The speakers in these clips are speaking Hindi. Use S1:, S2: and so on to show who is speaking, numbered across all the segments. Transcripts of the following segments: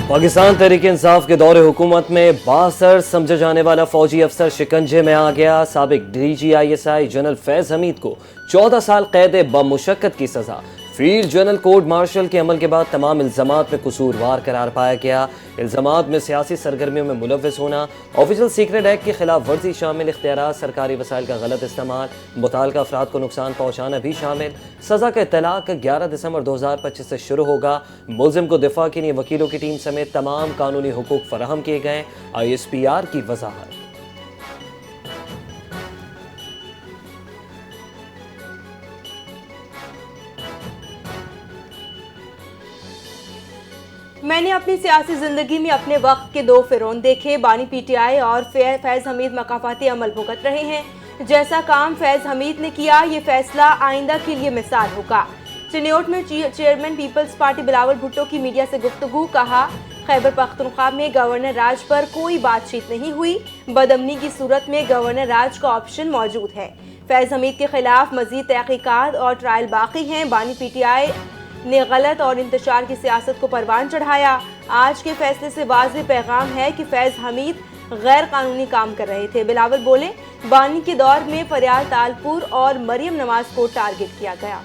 S1: पाकिस्तान तहरीक-ए-इंसाफ के दौरे हुकूमत में बासर समझा जाने वाला फौजी अफसर शिकंजे में आ गया। साबिक DGISI जनरल फैज हमीद को 14 साल कैद बमुशक्कत की सजा। फील्ड जनरल कोर्ट मार्शल के अमल के बाद तमाम इल्जामात में कसूरवार करार पाया गया। इल्जामात में सियासी सरगर्मियों में मुलव्वस होना, ऑफिशियल सीक्रेट एक्ट की खिलाफ वर्जी शामिल, इख्तियारात सरकारी वसाइल का गलत इस्तेमाल, मुताल्लिका अफराद को नुकसान पहुँचाना भी शामिल। सज़ा का इत्तलाक 11 दिसंबर 2025 से शुरू होगा। मुल्जिम को दिफा के लिए वकीलों की टीम समेत तमाम कानूनी हुकूक फराहम किए गए। ISPR की वजाहत।
S2: मैंने अपनी सियासी जिंदगी में अपने वक्त के 2 फिरौन देखे। बानी PTI और फैज हमीद मकाफाती अमल भुगत रहे हैं। जैसा काम फैज हमीद ने किया, ये फैसला आइंदा के लिए मिसाल होगा। चिन्योट में चेयरमैन पीपल्स पार्टी बिलावल भुट्टो की मीडिया से गुफ्तगू। कहा, खैबर पख्तूनख्वा में गवर्नर राज पर कोई बातचीत नहीं हुई। बदअमनी की सूरत में गवर्नर राज का ऑप्शन मौजूद है। फैज हमीद के खिलाफ मजीद तहकीकात और ट्रायल बाकी हैं। बानी PTI ने गलत और इंतशार की सियासत को परवान चढ़ाया। आज के फैसले से वाज़ेह पैगाम है कि फैज हमीद गैर कानूनी काम कर रहे थे। बिलावल बोले, बानी के दौर में फरियाद तालपुर और मरियम नवाज को टारगेट किया गया।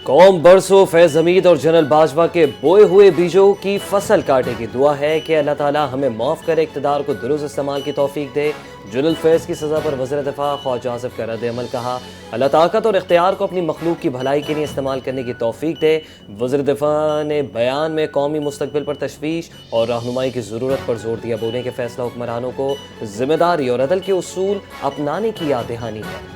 S1: कौम बरसों फैज हमीद और जनरल बाजवा के बोए हुए बीजों की फसल काटेगी। दुआ है कि अल्लाह ताला हमें माफ़ करे, इक़्तिदार को दुरुस्त इस्तेमाल की तौफीक दे। जनरल फैज की सज़ा पर वज़ीर दिफ़ा ख्वाजा आसिफ का रद्द अमल। कहा, अल्लाह ताकत और इख्तियार को अपनी मखलूक की भलाई के लिए इस्तेमाल करने की तौफीक दे। वज़ीर दिफ़ा ने बयान में कौमी मुस्तक़बिल पर तशवीश और रहनुमाई की ज़रूरत पर जोर दिया। बोले कि फ़ैसला हुक्मरानों को जिम्मेदारी और अदल के उसूल अपनाने की याद दहानी है।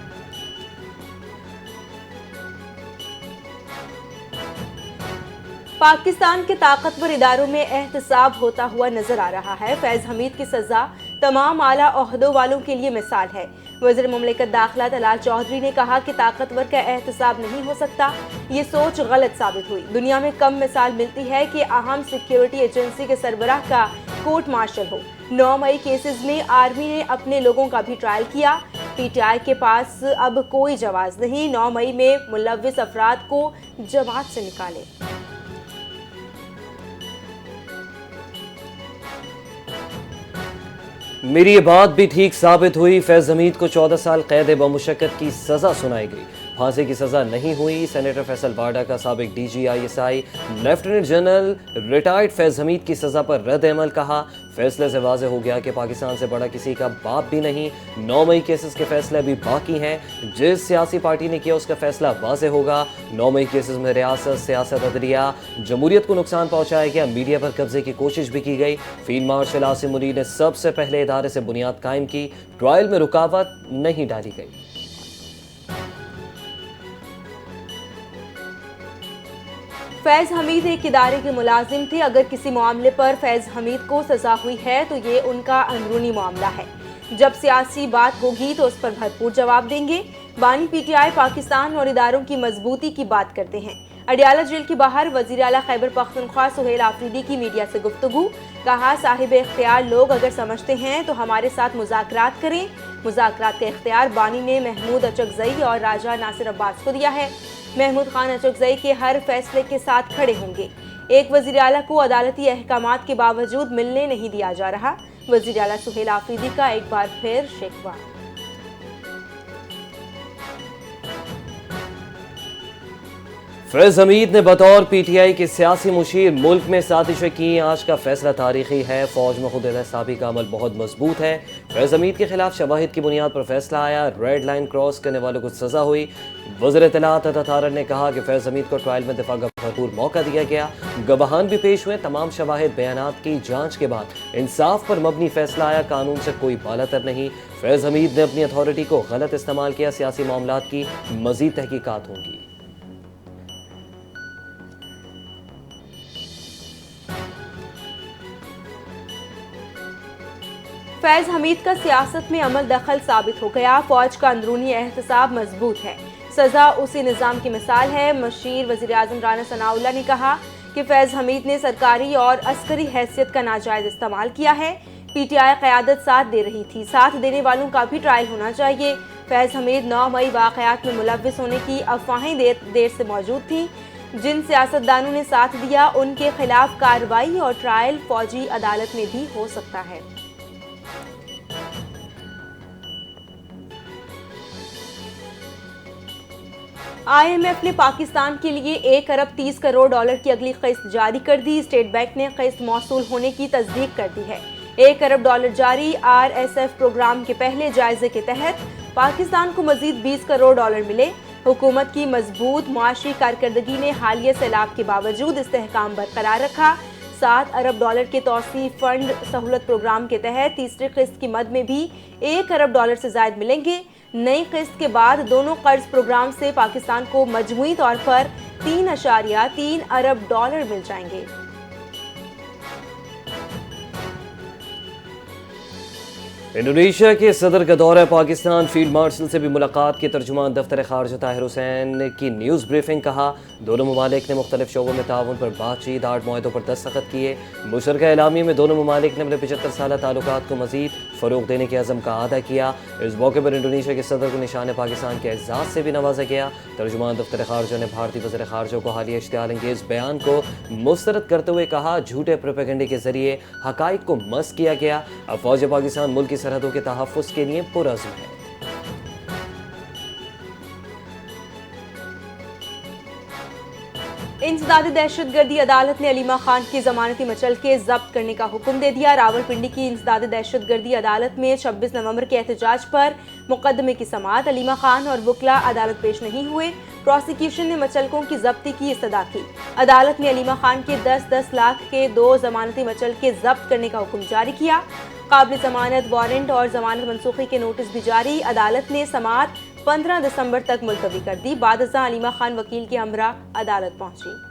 S2: पाकिस्तान के ताकतवर इदारों में एहतसाब होता हुआ नजर आ रहा है। फैज हमीद की सजा तमाम आला ओहदों वालों के लिए मिसाल है। वज़ीर मुमलिकत दाखिला तलाल चौधरी ने कहा कि ताकतवर का एहतसाब नहीं हो सकता। ये सोच गलत साबित हुई। दुनिया में कम मिसाल मिलती है कि अहम सिक्योरिटी एजेंसी के सरबराह का कोर्ट मार्शल हो। 9 मई केसेस में आर्मी ने अपने लोगों का भी ट्रायल किया। PTI के पास अब कोई जवाब नहीं। 9 मई में मुलव्विस अफराद को जमात से निकाले।
S1: मेरी ये बात भी ठीक साबित हुई। फैज हमीद को 14 साल कैद बमुशक्कत की सज़ा सुनाई गई। फांसी की सज़ा नहीं हुई। सेनेटर फैसल बाडा का साबिक DGISI lieutenant general retired Faiz Hamid की सज़ा पर रद्द अमल। कहा, फैसले से वाज़ेह हो गया कि पाकिस्तान से बड़ा किसी का बाप भी नहीं। 9 मई केसेस के फैसले अभी बाकी हैं। जिस सियासी पार्टी ने किया उसका फैसला वाज़ेह होगा। 9 मई केसेस में रियासत, सियासत, अदलिया, जमहूरियत को नुकसान पहुँचाया गया। मीडिया पर कब्जे की कोशिश भी की गई। फील्ड मार्शल आसिम मुनीर ने सबसे पहले इदारे से बुनियाद कायम की। ट्रायल में रुकावट नहीं डाली गई।
S2: फैज हमीद एक इदारे के मुलाजिम थे। अगर किसी मामले पर फैज हमीद को सजा हुई है तो ये उनका अंदरूनी मामला है। जब सियासी बात होगी तो उस पर भरपूर जवाब देंगे। बानी PTI पाकिस्तान और इदारों की मजबूती की बात करते हैं। अडियाला जेल के बाहर वजीर आला खैबर पख्तूनख्वा सुहेल आफरीदी की मीडिया से गुफ्तगू। कहा, साहिब इख्तियार लोग अगर समझते हैं तो हमारे साथ मुज़ाकरात करें। मुज़ाकरात का इख्तियार बानी ने महमूद अचकज़ई और राजा नासिर अब्बास को दिया है। महमूद खान अचकज़ई के हर फैसले के साथ खड़े होंगे। एक वज़ीर आला को अदालती अहकामात के बावजूद मिलने नहीं दिया जा रहा। वज़ीर आला सुहेल आफरीदी का एक बार फिर शिकवा।
S1: फैज हमीद ने बतौर PTI के सियासी मुशीर मुल्क में साजिशें की। आज का फैसला तारीखी है। फौज में खुद एहतसाबी का अमल बहुत मजबूत है। फैज हमीद के खिलाफ शवाहिद की बुनियाद पर फैसला आया। रेड लाइन क्रॉस करने वालों को सजा हुई। वज़ीर इत्तलात अतातारर ने कहा कि फैज हमीद को ट्रायल में दिफा का भरपूर मौका दिया गया। गवाहान भी पेश हुए। तमाम शवाहिद बयानात की जांच के बाद इंसाफ पर मबनी फैसला आया। कानून से कोई बालातर नहीं। फैज हमीद ने अपनी अथॉरिटी को गलत इस्तेमाल किया। सियासी मामलात की मजीद तहकीकात होंगी।
S2: फैज हमीद का सियासत में अमल दखल साबित हो गया। फौज का अंदरूनी एहतसाब मजबूत है। सजा उसी निज़ाम की मिसाल है। मशीर वज़ीर आज़म राना सनाउल्लाह ने कहा कि फैज हमीद ने सरकारी और अस्करी हैसियत का नाजायज इस्तेमाल किया है। PTI क़यादत साथ दे रही थी। साथ देने वालों का भी ट्रायल होना चाहिए। फैज़ हमीद 9 मई वाक़यात में मुलव्विस होने की अफवाहें देर से मौजूद थीं। जिन सियासतदानों ने साथ दिया उनके खिलाफ कार्रवाई और ट्रायल फौजी अदालत में भी हो सकता है। IMF ने पाकिस्तान के लिए 1 अरब 30 करोड़ डॉलर की अगली किस्त जारी कर दी। स्टेट बैंक ने किस्त मौसूल होने की तस्दीक कर दी है। 1 अरब डॉलर जारी RSF प्रोग्राम के पहले जायजे के तहत पाकिस्तान को मजीद 20 करोड़ डॉलर मिले। हुकूमत की मजबूत मुआशी कारकर्दगी ने हालिया सैलाब के बावजूद इस्तेहकाम बरकरार रखा। 7 अरब डॉलर के तौसी फंड सहूलत प्रोग्राम के तहत तीसरी किस्त की मद में भी 1 अरब डॉलर से जायद मिलेंगे। नई किस्त के बाद दोनों कर्ज प्रोग्राम से पाकिस्तान को मजमूई तौर पर 3.3 अरब डॉलर मिल जाएंगे।
S1: इंडोनेशिया के सदर का दौरा पाकिस्तान, फील्ड मार्शल से भी मुलाकात की। तर्जुमान दफ्तर खारजा ताहिर हुसैन की न्यूज़ ब्रीफिंग। कहा दोनों ममालिक ने मुख्तलिफ शोबों में ताउन पर बातचीत, 8 मुआहदों पर दस्तखत किए। मुशतरका एलामी में दोनों ममालिक ने अपने 75 साल ताल्लुकात को मजीद फ़रोग देने के अज़म का अदा किया। इस मौके पर इंडोनेशिया के सदर को निशान पाकिस्तान के एजाज़ से भी नवाजा गया। तर्जुमान दफ्तर खारजा ने भारतीय वज़ीर खारजा को हालिया इश्तियाल अंगेज़ बयान को मुस्तरद करते हुए कहा झूठे प्रोपेगेंडे के जरिए हक़ाइक़ को मस किया गया। अब फ़ौज पाकिस्तान मुल्क की सरहदों के तहफ़्फ़ुज़ के लिए पुरअज़्म है।
S2: इंसदादी दहशतगर्दी अदालत ने अलीमा खान की जमानती मचलके जब्त करने का हुक्म दे दिया। रावलपिंडी की इंसदादी दहशतगर्दी अदालत में 26 नवंबर के एहतजाज पर मुकदमे की समाअत। अलीमा खान और वकला अदालत पेश नहीं हुए। प्रोसिक्यूशन ने मचलकों की जब्ती की इस्तदा की। अदालत ने अलीमा खान के 10-10 लाख के 2 जमानती मचलके जब्त करने का हुक्म जारी किया। काबिल जमानत वारंट और जमानत मनसूखी के नोटिस भी जारी। अदालत ने समाअत 15 दिसंबर तक मुलतवी कर दी। बादशाह अलीमा खान वकील के हमरा अदालत पहुंची।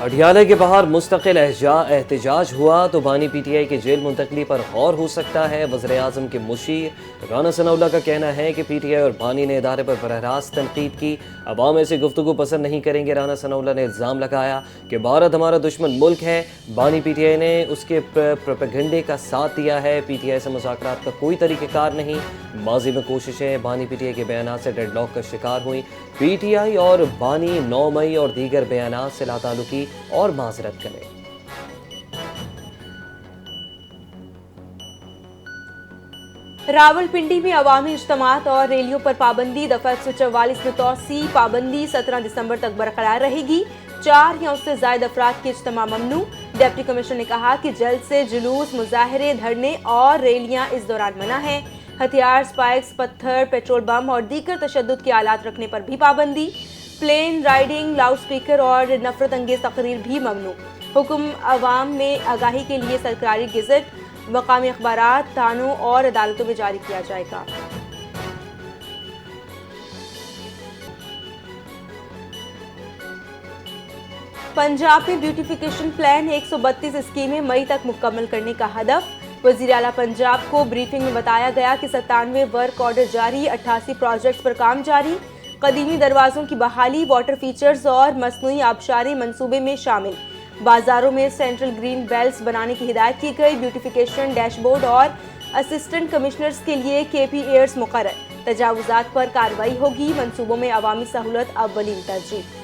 S1: अडियाला के बाहर मुस्तकिल एहतजाज हुआ तो बानी PTI के जेल मुंतकली पर गौर हो सकता है। वज़ीर आज़म के मुशीर राना सनाउल्लाह का कहना है कि PTI और बानी ने इदारे पर बरहरास्त तनकीद की। अवाम ऐसे गुफ्तगू पसंद नहीं करेंगे। राना सनाउल्लाह ने इल्ज़ाम लगाया कि भारत हमारा दुश्मन मुल्क है। बानी PTI ने उसके प्रोपेगेंडे का साथ दिया है। PTI से मुज़ाकरात का कोई तरीक़ेकार नहीं। माजी में कोशिशें बानी PTI के बयान से डेडलॉक का शिकार हुई। PTI और बानी 9 मई और दीगर बयान से लाताल्लुकी और माजरत करें।
S2: रावलपिंडी में अवामी इज्तिमात और रैलियों पर पाबंदी। दफा 144 में तौसी पाबंदी 17 दिसंबर तक बरकरार रहेगी। 4 या उससे ज्यादा अफराद के इज्तिमा ममनू। डिप्टी कमिश्नर ने कहा कि जल्द से जुलूस, मुजाहरे, धरने और रैलियां इस दौरान मना है। हथियार, स्पाइक्स, पत्थर, पेट्रोल बम और दीगर तशद्दुद के आलात रखने पर भी पाबंदी। प्लेन राइडिंग, लाउड स्पीकर और नफरत अंगेज तकरीर भी ममनू। हुक्म अवाम में आगाही के लिए सरकारी गेजेट, मकामी अखबारात, थानों और अदालतों में जारी किया जाएगा। पंजाब में ब्यूटिफिकेशन प्लान 132 स्कीमें मई तक मुकम्मल करने का हदफ। वजीर आला पंजाब को ब्रीफिंग में बताया गया कि 97 वर्क ऑर्डर जारी, 88 प्रोजेक्ट्स पर काम जारी। कदीमी दरवाजों की बहाली, वाटर फीचर्स और मसनूई आबशारी मंसूबे में शामिल। बाजारों में सेंट्रल ग्रीन बेल्ट्स बनाने की हिदायत की गई। ब्यूटिफिकेशन डैशबोर्ड और असिस्टेंट कमिश्नर्स के लिए KPAs मुकर्रर। तजावुजात पर कार्रवाई होगी। मंसूबों में अवामी सहूलत अव्वलीन तरजीह।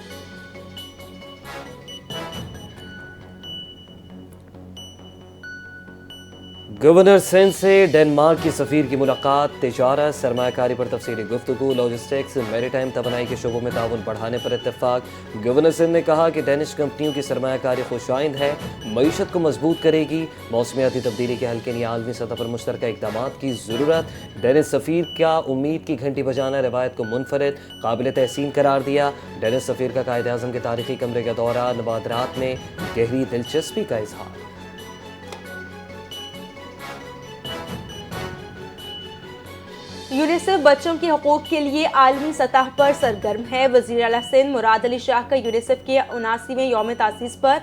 S1: गवर्नर सिंध से डेनमार्क की सफ़ीर की मुलाकात। तिजारत, सरमायाकारी पर तफसीली गुफ्तगू, लॉजिस्टिक्स, मैरीटाइम तवानाई के शोबों में ताउन बढ़ाने पर इत्तेफाक। गवर्नर सिंध ने कहा कि डेनिश कंपनियों की सरमायाकारी खुशाइंद है, मईशत को मजबूत करेगी। मौसमियाती तब्दीली के हल के लिए आलमी सतह पर मुश्तरका इक़दामात की ज़रूरत। डेनिश सफ़ीर का उम्मीद की घंटी बजाना रवायत को मुनफरद काबिल तहसीन करार दिया। डेनिश सफ़ीर का कायद आज़म के तारीखी कमरे का दौरा, नबादरात में गहरी दिलचस्पी का इजहार।
S2: यूनिसेफ बच्चों के हकूक के लिए आलमी सतह पर सरगर्म है। वज़ीर आला सिंध मुराद अली शाह का यूनिसेफ के 79वें यौम तासीस पर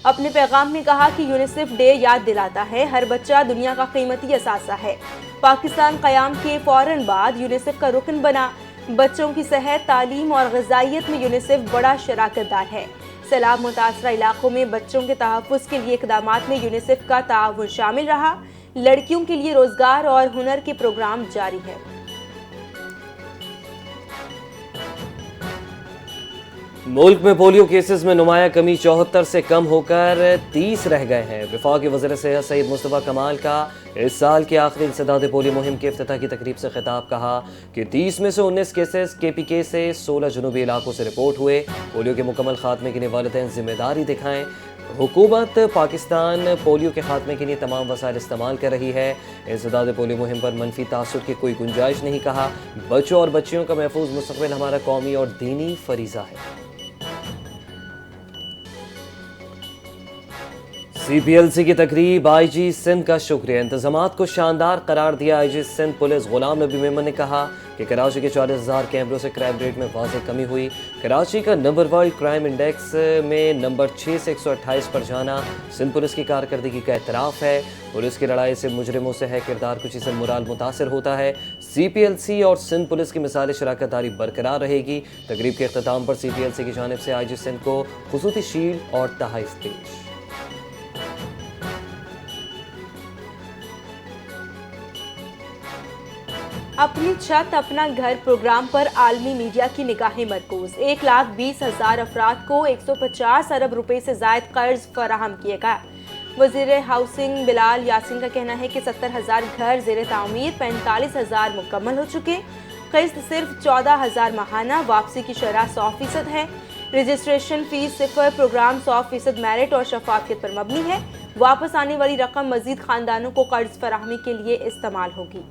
S2: अपने पैगाम में कहा कि यूनिसेफ डे याद दिलाता है हर बच्चा दुनिया का कीमती असासा है। पाकिस्तान क़याम के फौरन बाद यूनिसेफ का रुकन बना। बच्चों की सेहत, तालीम और ग़िज़ाइयत में यूनिसेफ बड़ा शराकतदार है। सैलाब मुतासरा इलाकों में बच्चों के तहफ़्फ़ुज़ के लिए इक़दामात में यूनिसेफ का ताउन शामिल रहा। लड़कियों के लिए रोजगार और हुनर के प्रोग्राम जारी है।
S1: मुल्क में पोलियो केसेस में नुमाया कमी 74 से कम होकर 30 रह गए हैं। वफाकी वज़ीर सेहत सईद मुस्तफ़ा कमाल का इस साल की आखिरी इंसदाद पोलियो मुहिम के इफ्तिताह की तकरीब से खिताब कहा कि 30 में से 19 केसेस KPK से 16 जुनूबी इलाकों से रिपोर्ट हुए। पोलियो के मुकम्मल खात्मे के लिए वालिदैन जिम्मेदारी दिखाएं। हुकूमत पाकिस्तान पोलियो के खात्मे के लिए तमाम वसाइल इस्तेमाल कर रही है। इंसदाद पोलियो मुहिम पर मनफी तासुर की कोई गुंजाइश नहीं। कहा, बच्चों और बच्चियों का महफूज मुस्तक़बिल हमारा कौमी और दीनी फरीज़ा है। CPLC की तकरीब, IG सिंध का शुक्रिया। इंतजामात को शानदार करार दिया IG सिंध पुलिस गुलाम नबी मेमन ने कहा कि कराची के 40,000 कैमरों से क्राइम रेट में वाज़ेह कमी हुई। कराची का नंबर वर्ल्ड क्राइम इंडेक्स में नंबर 6 से 128 पर जाना सिंध पुलिस की कारकर्दगी का एतराफ़ है। पुलिस की लड़ाई से मुजरिमों से है किरदार कुशी से मुराल मुतासर होता है। CPLC और सिंध पुलिस की मिसाल शराकत दारी बरकरार रहेगी। तकरीब के अख्ताम पर CPLC की जानिब से IG सिंध को खुसूसी शील्ड और तोहफ़े पेश।
S2: अपनी छत अपना घर प्रोग्राम पर आलमी मीडिया की निगाहें मरकूज। 1,20,000 अफराद को 150 अरब रुपए से जायद कर्ज फराहम किए गए। वजीर हाउसिंग बिलाल यासीन का कहना है कि 70,000 घर जेर तामीर, 45,000 मुकम्मल हो चुके। किस्त सिर्फ 14,000 माहाना, वापसी की शरह 100% है। रजिस्ट्रेशन फीस 0, प्रोग्राम 100% मेरिट और शफाफियत पर मबनी है। वापस आने वाली रकम मजीद खानदानों को कर्ज फराहमी के लिए इस्तेमाल होगी।